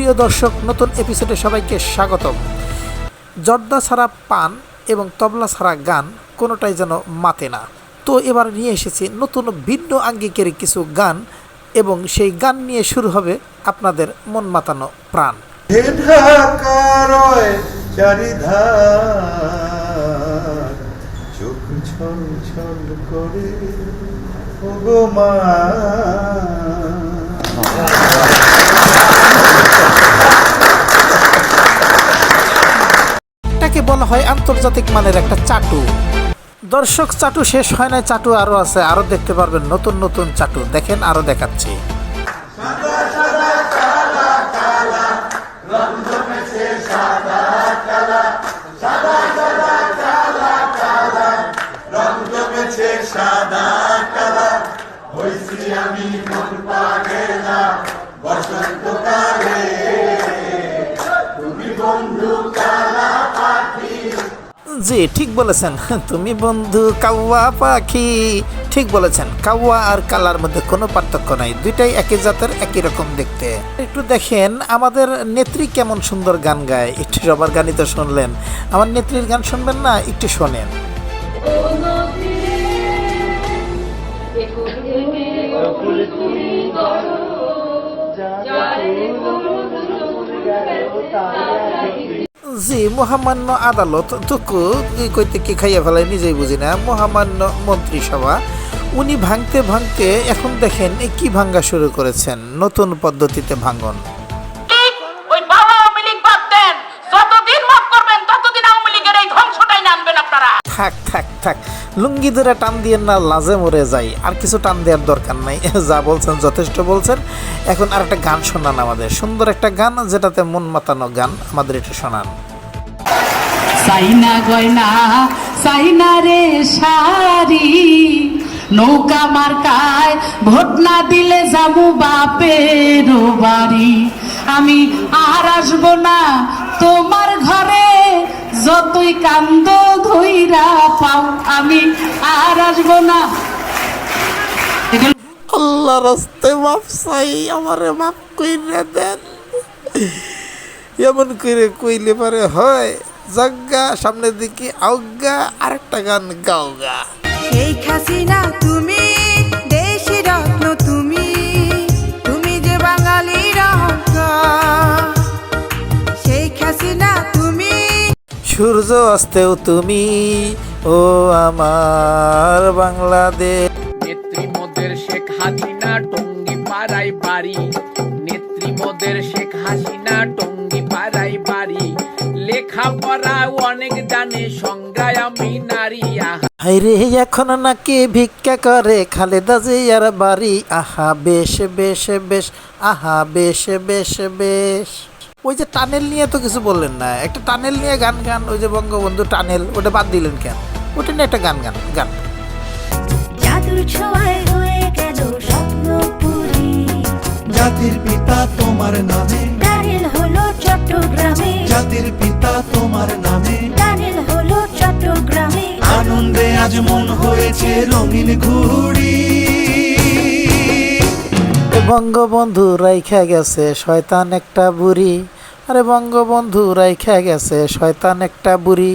প্রিয় দর্শক, নতুন এপিসোডে সবাইকে স্বাগতম। জর্দা ছাড়া পান এবং তবলা ছাড়া গান কোনোটাই যেন মাতে না। তো এবার নিয়ে এসেছি নতুন ভিন্ন আঙ্গিকের কিছু গান, এবং সেই গান নিয়ে শুরু হবে আপনাদের মন মাতানো প্রাণ। চোখ ছল ছল করে ওগো মা, এটাকে বলা হয় আন্তর্জাতিক মানের একটা চাটু। দর্শক, চাটু শেষ হয় না, চাটু আরো আছে, আরো দেখতে পারবেন নতুন নতুন চাটু। দেখেন, আরো দেখাচ্ছি। জি, ঠিক বলেছেন, তুমি বন্ধু কাওয়া পাখি। ঠিক বলেছেন, কাওয়া আর কালার মধ্যে কোনো পার্থক্য নাই, দুইটাই একই জাতের, একই রকম দেখতে। একটু দেখেন আমাদের নেত্রী কেমন সুন্দর গান গায়। একটু সবার গানই তো শুনলেন, আমার নেত্রীর গান শুনবেন না? একটু শোনেন। জি, মহামান্য আদালত টুকু কইতে কি খাইয়া ফেলায় নিজেই বুঝি না। মহামান্য মন্ত্রিসভা উনি ভাঙতে ভাঙতে এখন দেখেন কি ভাঙ্গা শুরু করেছেন, নতুন পদ্ধতিতে ভাঙন। থাক থাক থাক, লুঙ্গি ধরে টান দিয়ে না, লাজে মরে যাই। আর কিছু টান দেওয়ার দরকার নাই, যা বলছেন যথেষ্ট বলছেন। এখন আর একটা গান শোনান আমাদের, সুন্দর একটা গান যেটাতে মন মাতানো গান, আমাদের একটু শোনান। সাইনা গয়না সাইনা রে শাড়ি, নৌকা মার্কায় ভোট না দিলে যাবো বাপের বাড়ি। আমি আর আসবো না তোমার ঘরে, যতই কান্দ ধইরা পাও, আমি আর আসবো না। আল্লাহ রাস্তায় মাপ চাই, আমারে মাপ কইরা দেন। এমন করে কইলে পারে হয়? জাগা সামনের দিকে আউগা, আরেকটা গান গাওগা। শেখ হাসিনা তুমি, দেশি রত্ন তুমি, তুমি যে বাঙালির অহংকার। শেখ হাসিনা তুমি, সূর্য অস্তেও তুমি, ও আমার বাংলাদেশ। নেত্রী মোদের শেখ হাসিনা টঙ্গী পাড়াই বাড়ি, নেত্রী মোদের শেখ হাসিনা টঙ্গী পাড়াই বাড়ি। লেখাপড়া অনেক জানে, সংগ্রামী নারী। হাইরে এখন নাকি ভিক্ষা করে খালেদা জিয়ার বাড়ি। আহা বেশ বেশ বেশ, আহা বেশ বেশ বেশ। ওই যে টানেল নিয়ে তো কিছু বললেন না, একটা টানেল নিয়ে গান গান। ওই যে বঙ্গবন্ধু টানেল, ওটা বাদ দিলেন কেন? ওটা নিয়ে একটা গান গান গান। জাদুর ছোঁয়ায় হয়ে গেল স্বপ্নপুরী, জাতির পিতা তোমার নামে, টানেল হলো চট্টগ্রামে, জাতির পিতা তোমার নামে, টানেল হলো চট্টগ্রামে। আনন্দে আজ মন হয়েছে রঙিন ঘুড়ি। বঙ্গবন্ধু রাইখা গেছে শয়তান একটা বুড়ি, আরে বঙ্গবন্ধু রাইখা গেছে শয়তান একটা বুড়ি।